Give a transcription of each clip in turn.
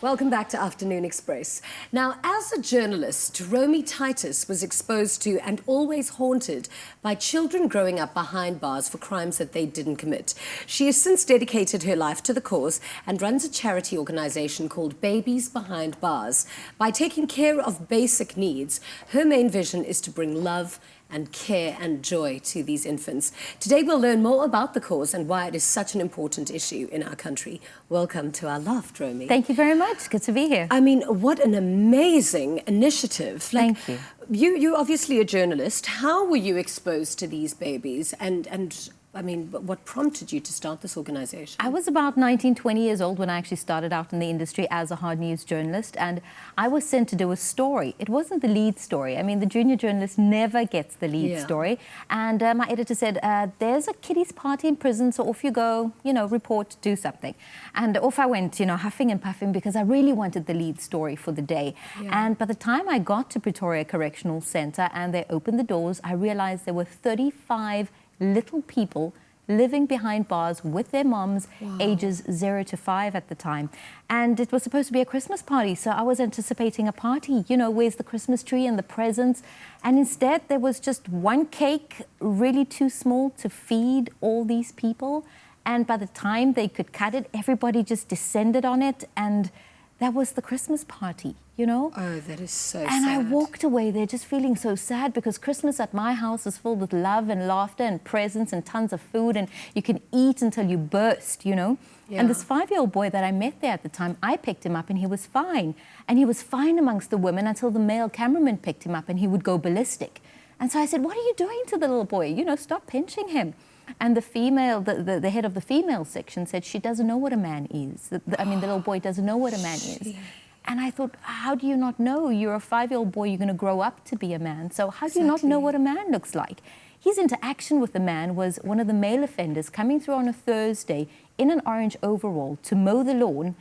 Welcome back to Afternoon Express. Now, as a journalist, Romy Titus was exposed to and always haunted by children growing up behind bars for crimes that they didn't commit. She has since dedicated her life to the cause and runs a charity organization called Babies Behind Bars. By taking care of basic needs, her main vision is to bring love and care and joy to these infants. Today we'll learn more about the cause and why it is such an important issue in our country. Welcome to our loft, Romy. Thank you very much. Good to be here. I mean, what an amazing initiative. Thank you. You're obviously a journalist. How were you exposed to these babies? And I mean, what prompted you to start this organization? I was about 19, 20 years old when I actually started out in the industry as a hard news journalist, and I was sent to do a story. It wasn't the lead story. I mean, the junior journalist never gets the lead story. And my editor said, there's a kiddies party in prison, so off you go, report, do something. And off I went, huffing and puffing, because I really wanted the lead story for the day. And by the time I got to Pretoria Correctional Centre and they opened the doors, I realized there were 35 little people living behind bars with their moms, ages 0 to 5 at the time. And it was supposed to be a Christmas party, so I was anticipating a party. Where's the Christmas tree and the presents? And instead, there was just one cake, really too small to feed all these people. And by the time they could cut it, everybody just descended on it, and that was the Christmas party, Oh, that is so sad. And I walked away there just feeling so sad, because Christmas at my house is filled with love and laughter and presents and tons of food, and you can eat until you burst, And this 5-year-old boy that I met there at the time, I picked him up and he was fine. And he was fine amongst the women until the male cameraman picked him up and he would go ballistic. And so I said, what are you doing to the little boy? Stop pinching him. And the female, the head of the female section said she doesn't know what a man is. The little boy doesn't know what a man is. And I thought, how do you not know? You're a 5-year-old boy, you're going to grow up to be a man. So how do you not know what a man looks like? His interaction with the man was one of the male offenders coming through on a Thursday in an orange overall to mow the lawn,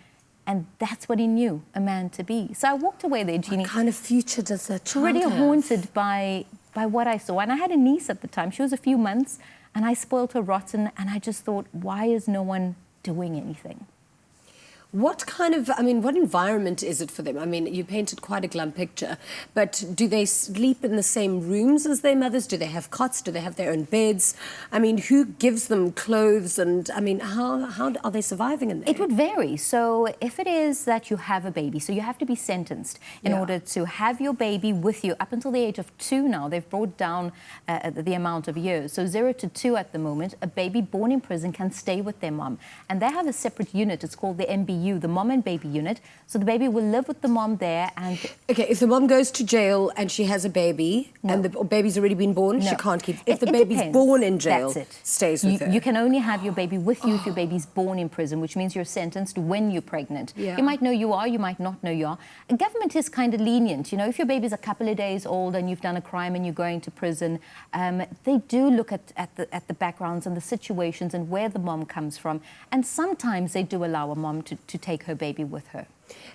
and that's what he knew a man to be. So I walked away there, Jeannie. What kind of future does that child really have? Haunted by what I saw. And I had a niece at the time. She was a few months, and I spoiled her rotten, and I just thought, why is no one doing anything? What kind of, what environment is it for them? You painted quite a glum picture, but do they sleep in the same rooms as their mothers? Do they have cots? Do they have their own beds? Who gives them clothes? And, how are they surviving in there? It would vary. So if it is that you have a baby, so you have to be sentenced in order to have your baby with you up until the age of 2 now. They've brought down the amount of years. So 0 to 2 at the moment, a baby born in prison can stay with their mom. And they have a separate unit. It's called the MBU, the mom and baby unit. So the baby will live with the mom there. And okay, if the mom goes to jail and she has a baby and the baby's already been born, she can't keep. If the baby's depends. born in jail, That's it. Stays with her. You can only have your baby with you if your baby's born in prison, which means you're sentenced when you're pregnant. You might know you are, you might not know you are. And government is kind of lenient. If your baby's a couple of days old and you've done a crime and you're going to prison, they do look at the backgrounds and the situations and where the mom comes from. And sometimes they do allow a mom to take her baby with her.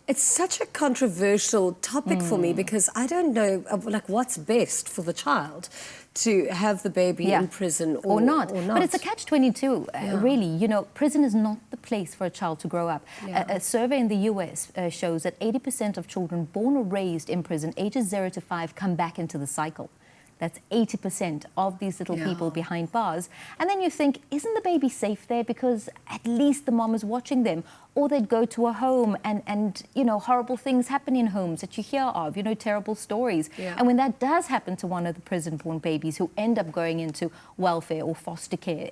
It's such a controversial topic for me, because I don't know what's best for the child, to have the baby in prison or not. But it's a catch-22, really. Prison is not the place for a child to grow up. A survey in the US shows that 80% of children born or raised in prison, ages 0 to 5, come back into the cycle. That's 80% of these little people behind bars. And then you think, isn't the baby safe there? Because at least the mom is watching them. Or they'd go to a home and horrible things happen in homes that you hear of, terrible stories. And when that does happen to one of the prison-born babies who end up going into welfare or foster care,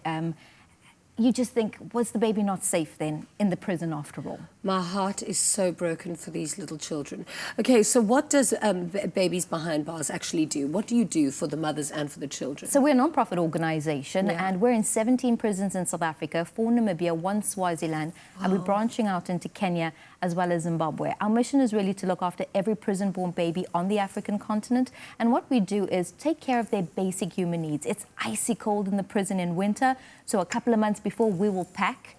you just think, was the baby not safe then in the prison after all? My heart is so broken for these little children. Okay, so what does Babies Behind Bars actually do? What do you do for the mothers and for the children? So we're a non-profit organisation, and we're in 17 prisons in South Africa, 4 Namibia, 1 Swaziland, and we're branching out into Kenya as well as Zimbabwe. Our mission is really to look after every prison-born baby on the African continent, and what we do is take care of their basic human needs. It's icy cold in the prison in winter, so a couple of months before we will pack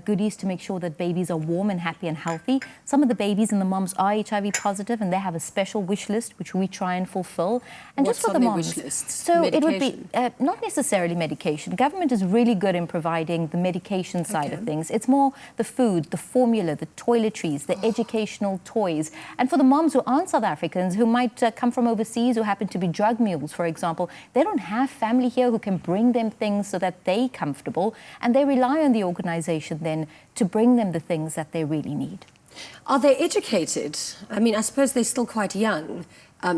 goodies to make sure that babies are warm and happy and healthy. Some of the babies and the moms are HIV positive, and they have a special wish list, which we try and fulfill. And What's just for the on their moms. wish lists? So Medication? it would be not necessarily medication. Government is really good in providing the medication side of things. It's more the food, the formula, the toiletries, the educational toys. And for the moms who aren't South Africans, who might come from overseas, who happen to be drug mules, for example, they don't have family here who can bring them things so that they're comfortable, and they rely on the organization then to bring them the things that they really need. Are they educated? I mean, I suppose they're still quite young,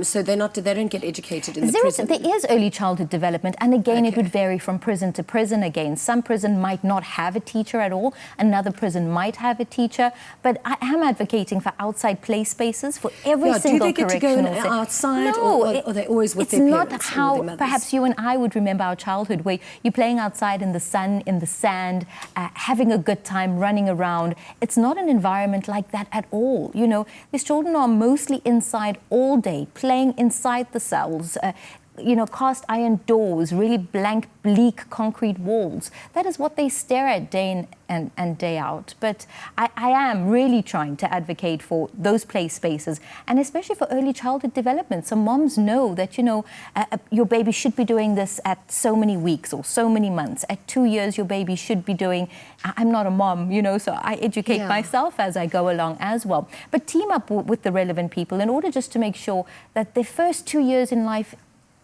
so they don't get educated in the prison. There is early childhood development, and again, it would vary from prison to prison. Again, some prison might not have a teacher at all, another prison might have a teacher, but I am advocating for outside play spaces for every single correctional. Do they get to go outside, no, or are they always with their parents? It's not how perhaps you and I would remember our childhood, where you're playing outside in the sun, in the sand, having a good time, running around. It's not an environment like that at all. You know, these children are mostly inside all day, playing inside the cells, cast iron doors, really blank, bleak concrete walls. That is what they stare at day in and day out. But I am really trying to advocate for those play spaces, and especially for early childhood development. So moms know that, your baby should be doing this at so many weeks or so many months. At 2 years, your baby should be doing, I'm not a mom, so I educate myself as I go along as well. But team up with the relevant people in order just to make sure that the first 2 years in life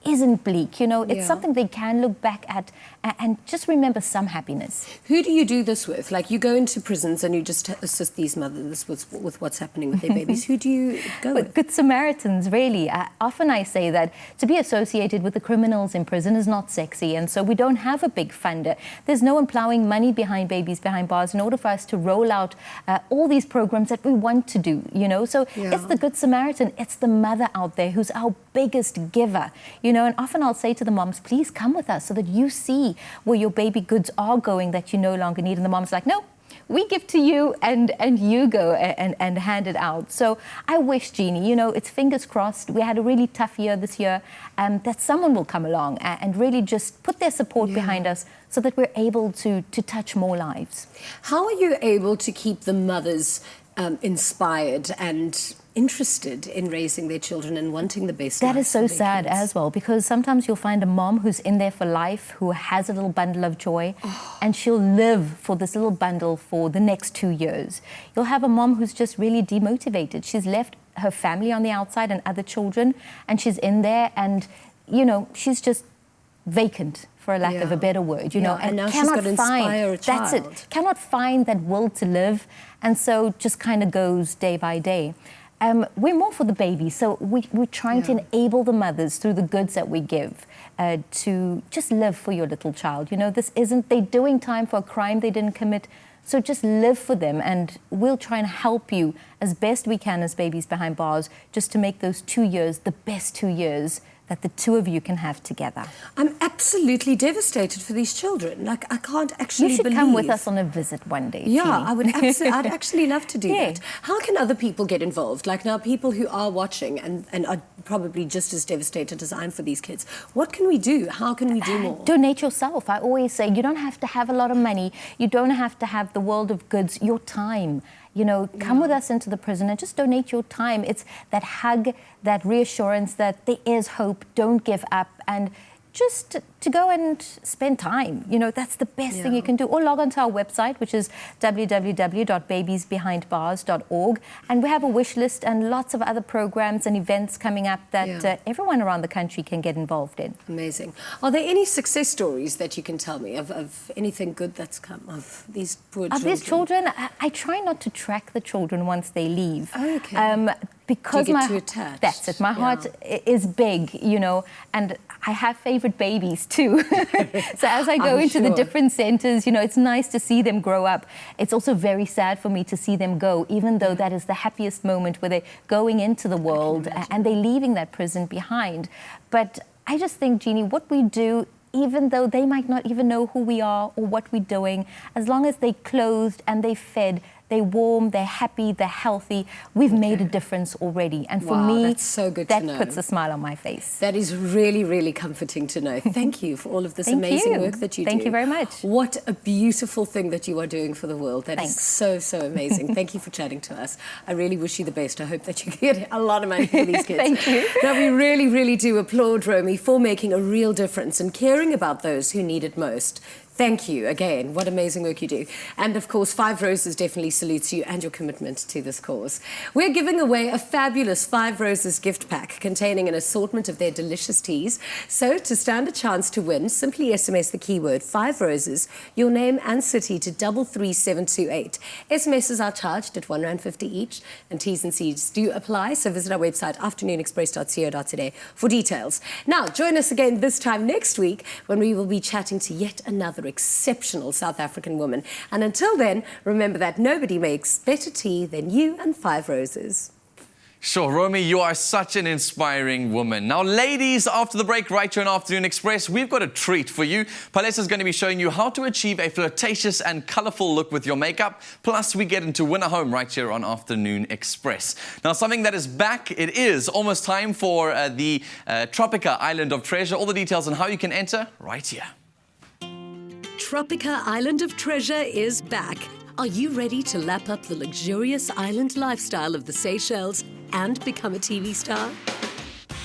isn't bleak, it's something they can look back at and just remember some happiness. Who do you do this with? Like, you go into prisons and you just assist these mothers with what's happening with their babies. Who do you go with? Good Samaritans, really. Often I say that to be associated with the criminals in prison is not sexy, and so we don't have a big funder. There's no one plowing money behind babies behind bars in order for us to roll out all these programs that we want to do, So it's the Good Samaritan, it's the mother out there who's our biggest giver, and often I'll say to the moms, please come with us so that you see where your baby goods are going that you no longer need. And the mom's like, no, we give to you and you go and hand it out. So I wish, Jeannie, it's fingers crossed. We had a really tough year this year, that someone will come along and really just put their support behind us so that we're able to touch more lives. How are you able to keep the mothers inspired and interested in raising their children and wanting the best? That is so sad as well, because sometimes you'll find a mom who's in there for life, who has a little bundle of joy, and she'll live for this little bundle for the next 2 years. You'll have a mom who's just really demotivated. She's left her family on the outside and other children, and she's in there and, she's just vacant, for a lack of a better word, and now she's got to inspire a child. That's it. Cannot find that will to live, and so just kind of goes day by day. We're more for the babies, so we're trying to enable the mothers through the goods that we give to just live for your little child. They're doing time for a crime they didn't commit, so just live for them, and we'll try and help you as best we can as babies behind bars, just to make those 2 years the best 2 years that the two of you can have together. I'm absolutely devastated for these children. Like, I can't actually believe. You should come with us on a visit one day. Yeah, Jeannie. I would I'd actually love to do that. How can other people get involved? Like, now, people who are watching and are probably just as devastated as I am for these kids. What can we do? How can we do more? Donate yourself. I always say you don't have to have a lot of money. You don't have to have the world of goods. Your time. Come with us into the prison and just donate your time. It's that hug, that reassurance that there is hope, don't give up, and just to go and spend time. That's the best thing you can do. Or log on to our website, which is www.babiesbehindbars.org. And we have a wish list and lots of other programs and events coming up that everyone around the country can get involved in. Amazing. Are there any success stories that you can tell me of anything good that's come of these poor children? Of these children, I try not to track the children once they leave. Okay. Because you get too attached? That's it. My heart is big, and I have favorite babies too. So as I go into the different centers, it's nice to see them grow up. It's also very sad for me to see them go, even though that is the happiest moment where they're going into the world and they're leaving that prison behind. But I just think, Jeannie, what we do, even though they might not even know who we are or what we're doing, as long as they're clothed and they're fed, they're warm, they're happy, they're healthy. We've made a difference already. And for Wow, me, that's so good to that know. puts a smile on my face. That is really, really comforting to know. Thank you for all of this amazing work that you do. Thank you very much. What a beautiful thing that you are doing for the world. That is Thanks. so amazing. Thank you for chatting to us. I really wish you the best. I hope that you get a lot of money for these kids. Thank you. Now, we really, really do applaud Romy for making a real difference and caring about those who need it most. Thank you again. What amazing work you do. And of course, Five Roses definitely salutes you and your commitment to this cause. We're giving away a fabulous Five Roses gift pack containing an assortment of their delicious teas. So to stand a chance to win, simply SMS the keyword Five Roses, your name and city to 33728. SMSs are charged at R1.50 each, and T's and C's do apply. So visit our website, afternoonexpress.co.za, for details. Now, join us again this time next week when we will be chatting to yet another exceptional South African woman. And until then, remember that nobody makes better tea than you and Five Roses. Sure, Romy, you are such an inspiring woman. Now, ladies, after the break, right here on Afternoon Express, we've got a treat for you. Palesa is going to be showing you how to achieve a flirtatious and colourful look with your makeup. Plus, we get into Win a Home right here on Afternoon Express. Now, something that is back, it is almost time for the Tropica Island of Treasure. All the details on how you can enter right here. Tropica Island of Treasure is back. Are you ready to lap up the luxurious island lifestyle of the Seychelles and become a TV star?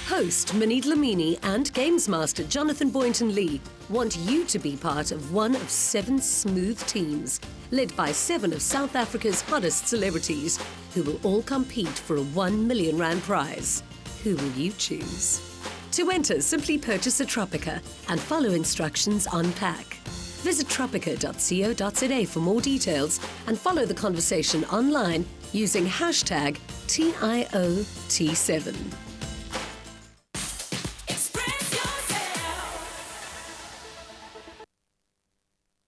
Host Minnie Dlamini and Games Master Jonathan Boynton Lee want you to be part of one of 7 smooth teams, led by 7 of South Africa's hottest celebrities, who will all compete for a R1 million prize. Who will you choose? To enter, simply purchase a Tropica and follow instructions on pack. Visit tropica.co.za for more details and follow the conversation online using #TIOT7.